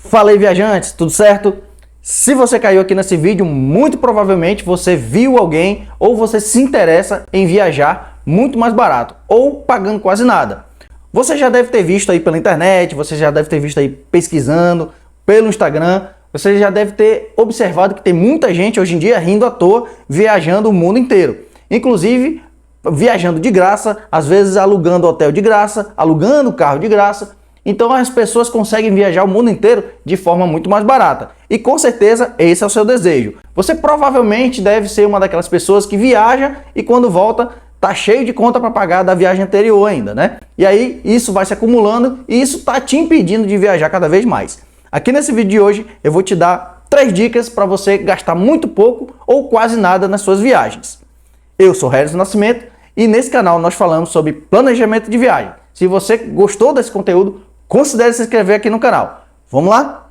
Fala aí, viajantes, tudo certo? Se você caiu aqui nesse vídeo, muito provavelmente você viu alguém ou você se interessa em viajar muito mais barato ou pagando quase nada. Você já deve ter visto aí pela internet, você já deve ter visto aí pesquisando pelo Instagram, você já deve ter observado que tem muita gente hoje em dia rindo à toa, viajando o mundo inteiro. Inclusive, viajando de graça, às vezes alugando hotel de graça, alugando carro de graça. Então as pessoas conseguem viajar o mundo inteiro de forma muito mais barata. E com certeza esse é o seu desejo. Você provavelmente deve ser uma daquelas pessoas que viaja e quando volta tá cheio de conta para pagar da viagem anterior ainda, né? E aí isso vai se acumulando e isso tá te impedindo de viajar cada vez mais. Aqui nesse vídeo de hoje eu vou te dar 3 dicas para você gastar muito pouco ou quase nada nas suas viagens. Eu sou Regis Nascimento e nesse canal nós falamos sobre planejamento de viagem. Se você gostou desse conteúdo, considere se inscrever aqui no canal. Vamos lá?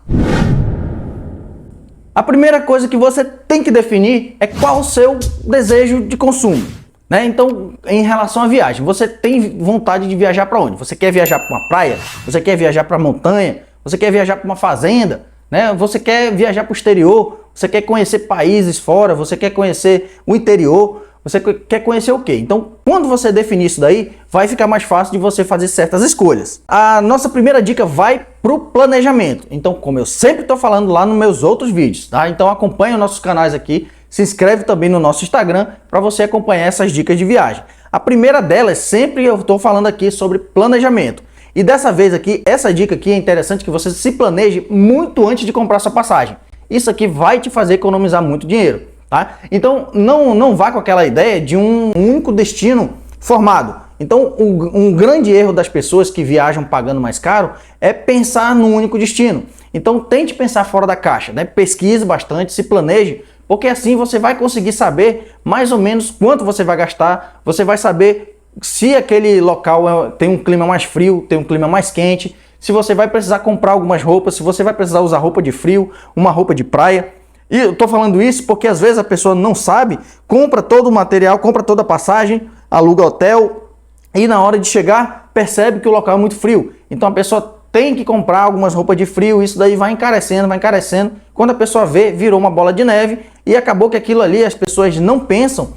A primeira coisa que você tem que definir é qual o seu desejo de consumo, né? Então, em relação à viagem, você tem vontade de viajar para onde? Você quer viajar para uma praia? Você quer viajar para uma montanha? Você quer viajar para uma fazenda? Né? Você quer viajar para o exterior? Você quer conhecer países fora? Você quer conhecer o interior? Você quer conhecer o quê? Então, quando você definir isso daí, vai ficar mais fácil de você fazer certas escolhas. A nossa primeira dica vai para o planejamento. Então, como eu sempre estou falando lá nos meus outros vídeos, tá? Então, acompanhe os nossos canais aqui, se inscreve também no nosso Instagram para você acompanhar essas dicas de viagem. A primeira delas, sempre eu estou falando aqui sobre planejamento. E dessa vez aqui, essa dica aqui é interessante que você se planeje muito antes de comprar sua passagem. Isso aqui vai te fazer economizar muito dinheiro. Tá? Então não vá com aquela ideia de um único destino formado. Então um grande erro das pessoas que viajam pagando mais caro é pensar num único destino. Então tente pensar fora da caixa, né? Pesquise bastante, se planeje, porque assim você vai conseguir saber mais ou menos quanto você vai gastar, você vai saber se aquele local tem um clima mais frio, tem um clima mais quente, se você vai precisar comprar algumas roupas, se você vai precisar usar roupa de frio, uma roupa de praia. E eu estou falando isso porque às vezes a pessoa não sabe, compra todo o material, compra toda a passagem, aluga hotel e na hora de chegar percebe que o local é muito frio. Então a pessoa tem que comprar algumas roupas de frio, isso daí vai encarecendo, vai encarecendo. Quando a pessoa vê, virou uma bola de neve e acabou que aquilo ali as pessoas não pensam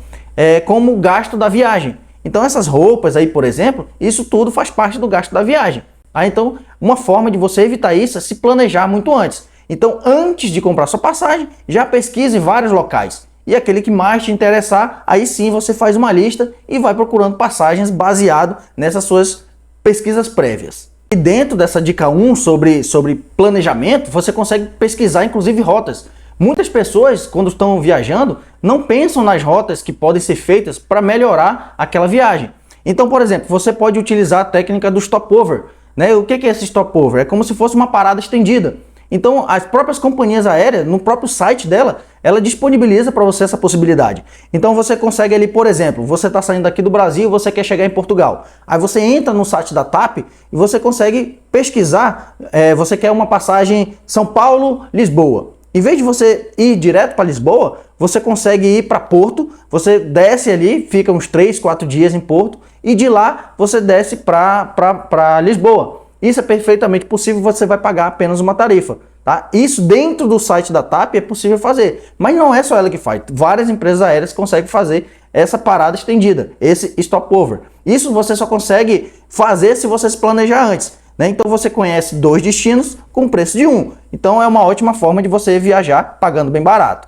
como gasto da viagem. Então essas roupas aí, por exemplo, isso tudo faz parte do gasto da viagem. Então uma forma de você evitar isso é se planejar muito antes. Então, antes de comprar sua passagem, já pesquise vários locais. E aquele que mais te interessar, aí sim você faz uma lista e vai procurando passagens baseado nessas suas pesquisas prévias. E dentro dessa dica 1 sobre planejamento, você consegue pesquisar inclusive rotas. Muitas pessoas, quando estão viajando, não pensam nas rotas que podem ser feitas para melhorar aquela viagem. Então, por exemplo, você pode utilizar a técnica do stopover. Né? O que é esse stopover? É como se fosse uma parada estendida. Então, as próprias companhias aéreas, no próprio site dela, ela disponibiliza para você essa possibilidade. Então, você consegue ali, por exemplo, você está saindo aqui do Brasil, você quer chegar em Portugal. Aí você entra no site da TAP e você consegue pesquisar, você quer uma passagem São Paulo-Lisboa. Em vez de você ir direto para Lisboa, você consegue ir para Porto, você desce ali, fica uns 3, 4 dias em Porto e de lá você desce para Lisboa. Isso é perfeitamente possível, você vai pagar apenas uma tarifa, tá? Isso dentro do site da TAP é possível fazer, mas não é só ela que faz. Várias empresas aéreas conseguem fazer essa parada estendida, esse stopover. Isso você só consegue fazer se você se planejar antes, né? Então você conhece 2 destinos com o preço de um. Então é uma ótima forma de você viajar pagando bem barato.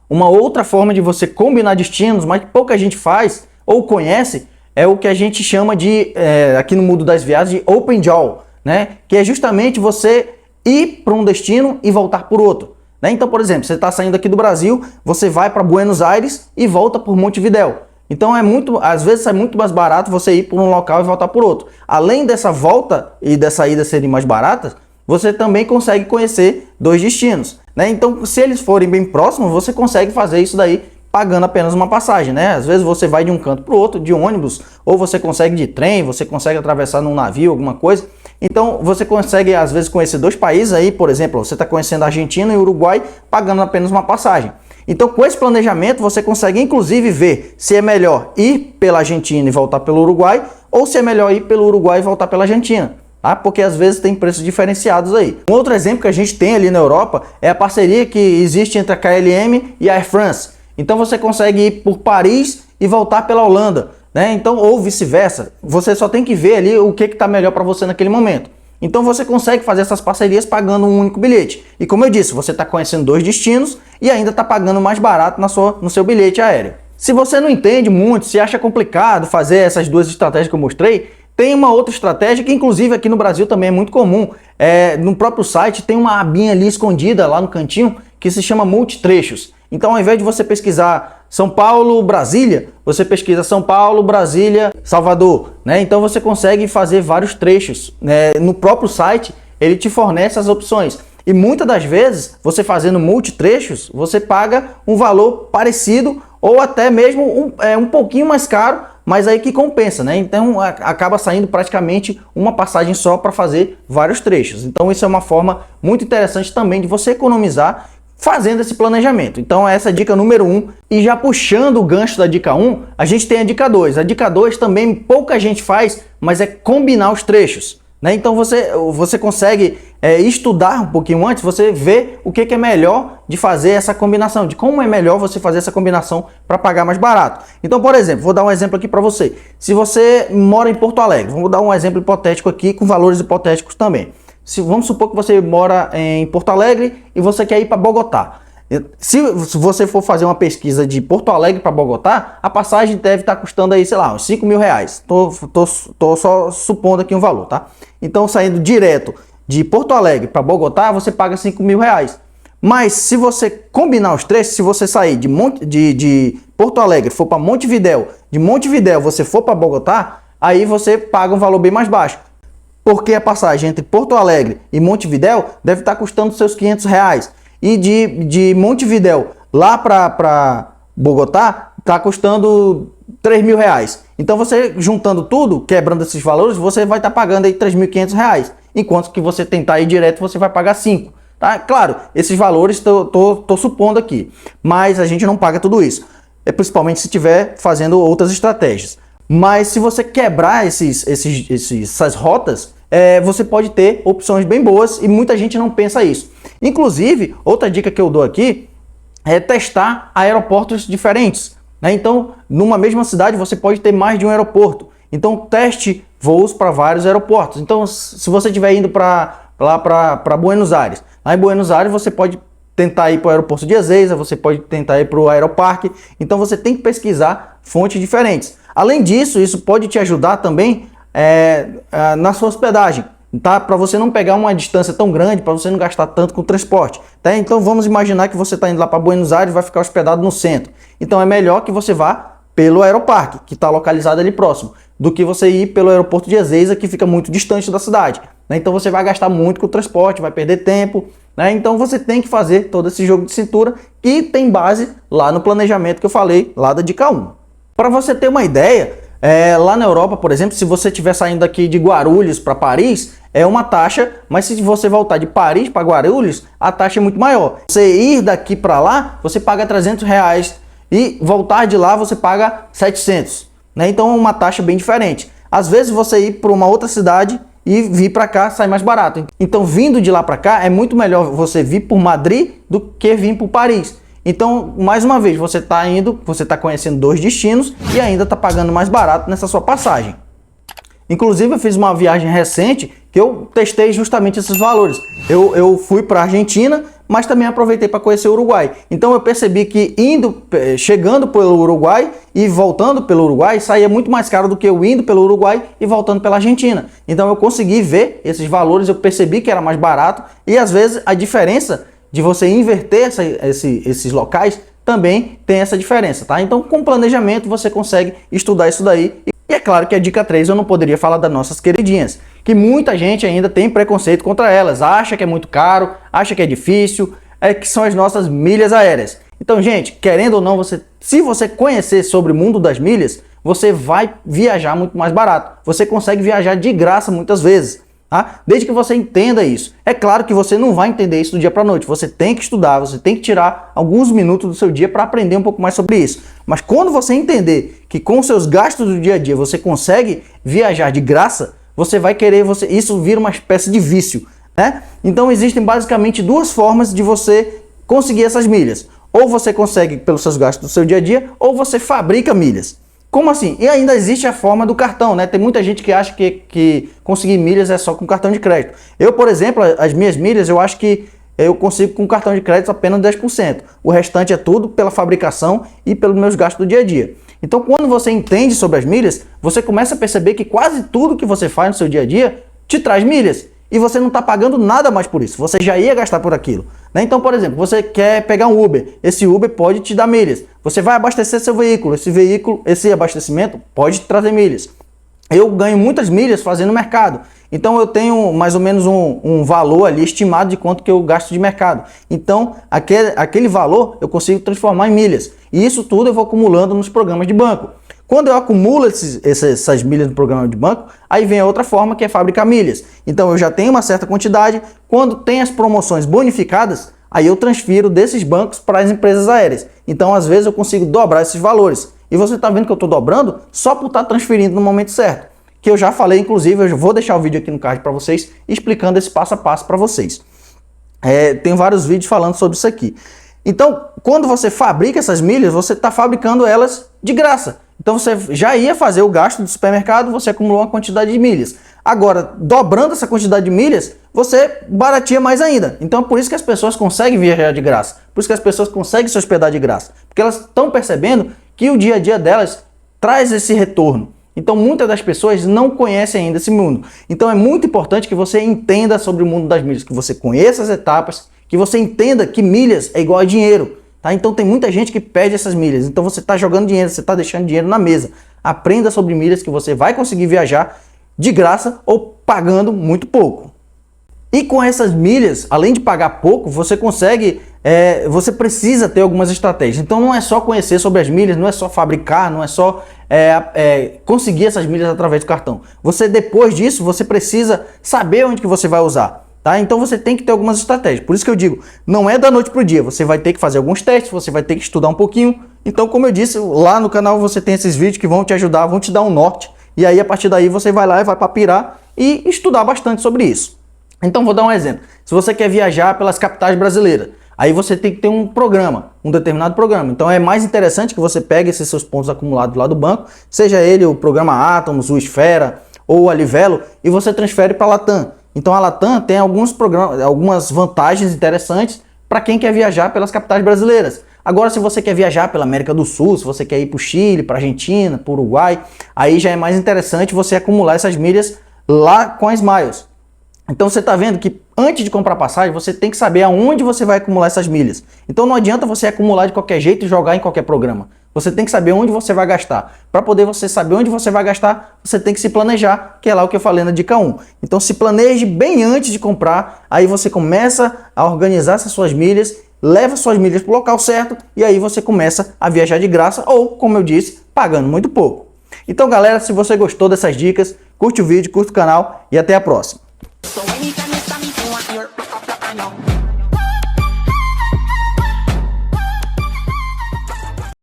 Uma outra forma de você combinar destinos, mas que pouca gente faz ou conhece, é o que a gente chama de, aqui no mundo das viagens, de open jaw. Né? Que é justamente você ir para um destino e voltar por outro. Né? Então, por exemplo, você está saindo aqui do Brasil, você vai para Buenos Aires e volta por Montevidéu. Então, às vezes é muito mais barato você ir por um local e voltar por outro. Além dessa volta e dessa ida serem mais baratas, você também consegue conhecer 2 destinos. Né? Então, se eles forem bem próximos, você consegue fazer isso daí pagando apenas uma passagem, né? Às vezes você vai de um canto para o outro, de ônibus, ou você consegue de trem, você consegue atravessar num navio, alguma coisa. Então você consegue às vezes conhecer 2 países aí, por exemplo, você está conhecendo a Argentina e o Uruguai pagando apenas uma passagem. Então com esse planejamento você consegue inclusive ver se é melhor ir pela Argentina e voltar pelo Uruguai, ou se é melhor ir pelo Uruguai e voltar pela Argentina. tá? Porque às vezes tem preços diferenciados aí. Um outro exemplo que a gente tem ali na Europa é a parceria que existe entre a KLM e a Air France. Então você consegue ir por Paris e voltar pela Holanda, né? Então, ou vice-versa. Você só tem que ver ali o que está melhor para você naquele momento. Então você consegue fazer essas parcerias pagando um único bilhete. E como eu disse, você está conhecendo 2 destinos e ainda está pagando mais barato no seu bilhete aéreo. Se você não entende muito, se acha complicado fazer essas 2 estratégias que eu mostrei, tem uma outra estratégia que inclusive aqui no Brasil também é muito comum. No próprio site tem uma abinha ali escondida lá no cantinho que se chama multitrechos. Então, ao invés de você pesquisar São Paulo, Brasília, você pesquisa São Paulo, Brasília, Salvador, né? Então você consegue fazer vários trechos, né? No próprio site ele te fornece as opções. E muitas das vezes, você fazendo multitrechos, você paga um valor parecido ou até mesmo um pouquinho mais caro, mas aí que compensa, né? Então acaba saindo praticamente uma passagem só para fazer vários trechos. Então isso é uma forma muito interessante também de você economizar fazendo esse planejamento. Então essa é a dica número 1. E já puxando o gancho da dica 1, a gente tem a dica 2. A dica 2 também pouca gente faz, mas é combinar os trechos, né? Então você consegue estudar um pouquinho antes, você vê o que é melhor de fazer essa combinação, de como é melhor você fazer essa combinação para pagar mais barato. Então, por exemplo, vou dar um exemplo aqui para você. Se você mora em Porto Alegre, vamos dar um exemplo hipotético aqui com valores hipotéticos também. Vamos supor que você mora em Porto Alegre e você quer ir para Bogotá. Se você for fazer uma pesquisa de Porto Alegre para Bogotá, a passagem deve estar custando aí, sei lá, uns 5 mil reais. Tô só supondo aqui um valor, tá? Então, saindo direto de Porto Alegre para Bogotá, você paga 5 mil reais. Mas se você combinar os trechos, se você sair de Porto Alegre, for para Montevidéu, de Montevidéu você for para Bogotá, aí você paga um valor bem mais baixo. Porque a passagem entre Porto Alegre e Montevidéu deve estar custando seus 500 reais. E de Montevidéu lá para Bogotá está custando 3 mil reais. Então você juntando tudo, quebrando esses valores, você vai estar pagando aí 3.500 reais. Enquanto que você tentar ir direto, você vai pagar 5. Tá? Claro, esses valores tô supondo aqui. Mas a gente não paga tudo isso. Principalmente se estiver fazendo outras estratégias. Mas se você quebrar essas rotas, você pode ter opções bem boas e muita gente não pensa isso. Inclusive, outra dica que eu dou aqui é testar aeroportos diferentes, né? Então, numa mesma cidade você pode ter mais de um aeroporto. Então, teste voos para vários aeroportos. Então, se você estiver indo lá para Buenos Aires, lá em Buenos Aires você pode tentar ir para o aeroporto de Ezeiza, você pode tentar ir para o Aeroparque. Então, você tem que pesquisar fontes diferentes. Além disso, isso pode te ajudar também na sua hospedagem, tá? Para você não pegar uma distância tão grande, para você não gastar tanto com transporte, tá? Então vamos imaginar que você está indo lá para Buenos Aires e vai ficar hospedado no centro. Então é melhor que você vá pelo Aeroparque, que está localizado ali próximo, do que você ir pelo aeroporto de Ezeiza, que fica muito distante da cidade, né? Então você vai gastar muito com o transporte, vai perder tempo, né? Então você tem que fazer todo esse jogo de cintura e tem base lá no planejamento que eu falei, lá da dica 1. Para você ter uma ideia, lá na Europa, por exemplo, se você estiver saindo aqui de Guarulhos para Paris, é uma taxa, mas se você voltar de Paris para Guarulhos, a taxa é muito maior. Você ir daqui para lá, você paga 300 reais e voltar de lá você paga 700, né? Então é uma taxa bem diferente. Às vezes você ir para uma outra cidade e vir para cá sai mais barato. Então vindo de lá para cá é muito melhor você vir por Madrid do que vir por Paris. Então, mais uma vez, você está conhecendo 2 destinos e ainda está pagando mais barato nessa sua passagem. Inclusive, eu fiz uma viagem recente que eu testei justamente esses valores. Eu fui para a Argentina, mas também aproveitei para conhecer o Uruguai. Então, eu percebi que chegando pelo Uruguai e voltando pelo Uruguai, saía muito mais caro do que eu indo pelo Uruguai e voltando pela Argentina. Então, eu consegui ver esses valores, eu percebi que era mais barato e, às vezes, a diferença de você inverter esses locais, também tem essa diferença, tá? Então, com planejamento, você consegue estudar isso daí. E é claro que a dica 3 eu não poderia falar das nossas queridinhas, que muita gente ainda tem preconceito contra elas, acha que é muito caro, acha que é difícil, que são as nossas milhas aéreas. Então, gente, querendo ou não, se você conhecer sobre o mundo das milhas, você vai viajar muito mais barato. Você consegue viajar de graça muitas vezes. Tá? Desde que você entenda isso. É claro que você não vai entender isso do dia para a noite. Você tem que estudar, você tem que tirar alguns minutos do seu dia para aprender um pouco mais sobre isso. Mas quando você entender que com os seus gastos do dia a dia você consegue viajar de graça, você vai querer, isso vira uma espécie de vício, né? Então existem basicamente duas formas de você conseguir essas milhas. Ou você consegue pelos seus gastos do seu dia a dia, ou você fabrica milhas. Como assim? E ainda existe a forma do cartão, né? Tem muita gente que acha que conseguir milhas é só com cartão de crédito. Eu, por exemplo, as minhas milhas, eu acho que eu consigo com cartão de crédito apenas 10%. O restante é tudo pela fabricação e pelos meus gastos do dia a dia. Então, quando você entende sobre as milhas, você começa a perceber que quase tudo que você faz no seu dia a dia te traz milhas. E você não está pagando nada mais por isso. Você já ia gastar por aquilo, né? Então, por exemplo, você quer pegar um Uber. Esse Uber pode te dar milhas. Você vai abastecer seu veículo. Esse abastecimento pode te trazer milhas. Eu ganho muitas milhas fazendo mercado. Então, eu tenho mais ou menos um valor ali estimado de quanto que eu gasto de mercado. Então, aquele valor eu consigo transformar em milhas. E isso tudo eu vou acumulando nos programas de banco. Quando eu acumulo essas milhas no programa de banco, aí vem a outra forma, que é fabricar milhas. Então eu já tenho uma certa quantidade, quando tem as promoções bonificadas, aí eu transfiro desses bancos para as empresas aéreas. Então às vezes eu consigo dobrar esses valores. E você está vendo que eu estou dobrando só por estar transferindo no momento certo. Que eu já falei, inclusive, eu vou deixar o vídeo aqui no card para vocês, explicando esse passo a passo para vocês. Tem vários vídeos falando sobre isso aqui. Então, quando você fabrica essas milhas, você está fabricando elas de graça. Então você já ia fazer o gasto do supermercado, você acumulou uma quantidade de milhas. Agora, dobrando essa quantidade de milhas, você barateia mais ainda. Então é por isso que as pessoas conseguem viajar de graça. Por isso que as pessoas conseguem se hospedar de graça. Porque elas estão percebendo que o dia a dia delas traz esse retorno. Então muitas das pessoas não conhecem ainda esse mundo. Então é muito importante que você entenda sobre o mundo das milhas, que você conheça as etapas, que você entenda que milhas é igual a dinheiro. Tá? Então tem muita gente que perde essas milhas. Então você está jogando dinheiro, você está deixando dinheiro na mesa. Aprenda sobre milhas que você vai conseguir viajar de graça ou pagando muito pouco. E com essas milhas, além de pagar pouco, você consegue, você precisa ter algumas estratégias. Então não é só conhecer sobre as milhas, não é só fabricar, não é só conseguir essas milhas através do cartão. Depois disso, você precisa saber onde que você vai usar. Tá? Então você tem que ter algumas estratégias. Por isso que eu digo, não é da noite para o dia. Você vai ter que fazer alguns testes, você vai ter que estudar um pouquinho. Então, como eu disse, lá no canal você tem esses vídeos que vão te ajudar, vão te dar um norte. E aí, a partir daí, você vai lá e vai papirar e estudar bastante sobre isso. Então, vou dar um exemplo. Se você quer viajar pelas capitais brasileiras, aí você tem que ter um programa, um determinado programa. Então, é mais interessante que você pegue esses seus pontos acumulados lá do banco, seja ele o programa Atomos, o Esfera ou a Livelo, e você transfere para a Latam. Então a Latam tem algumas vantagens interessantes para quem quer viajar pelas capitais brasileiras. Agora, se você quer viajar pela América do Sul, se você quer ir para o Chile, para a Argentina, para o Uruguai, aí já é mais interessante você acumular essas milhas lá com a Smiles. Então você está vendo que antes de comprar passagem, você tem que saber aonde você vai acumular essas milhas. Então não adianta você acumular de qualquer jeito e jogar em qualquer programa. Você tem que saber onde você vai gastar. Para poder você saber onde você vai gastar, você tem que se planejar, que é lá o que eu falei na dica 1. Então se planeje bem antes de comprar, aí você começa a organizar essas suas milhas, leva suas milhas para o local certo e aí você começa a viajar de graça ou, como eu disse, pagando muito pouco. Então galera, se você gostou dessas dicas, curte o vídeo, curte o canal e até a próxima.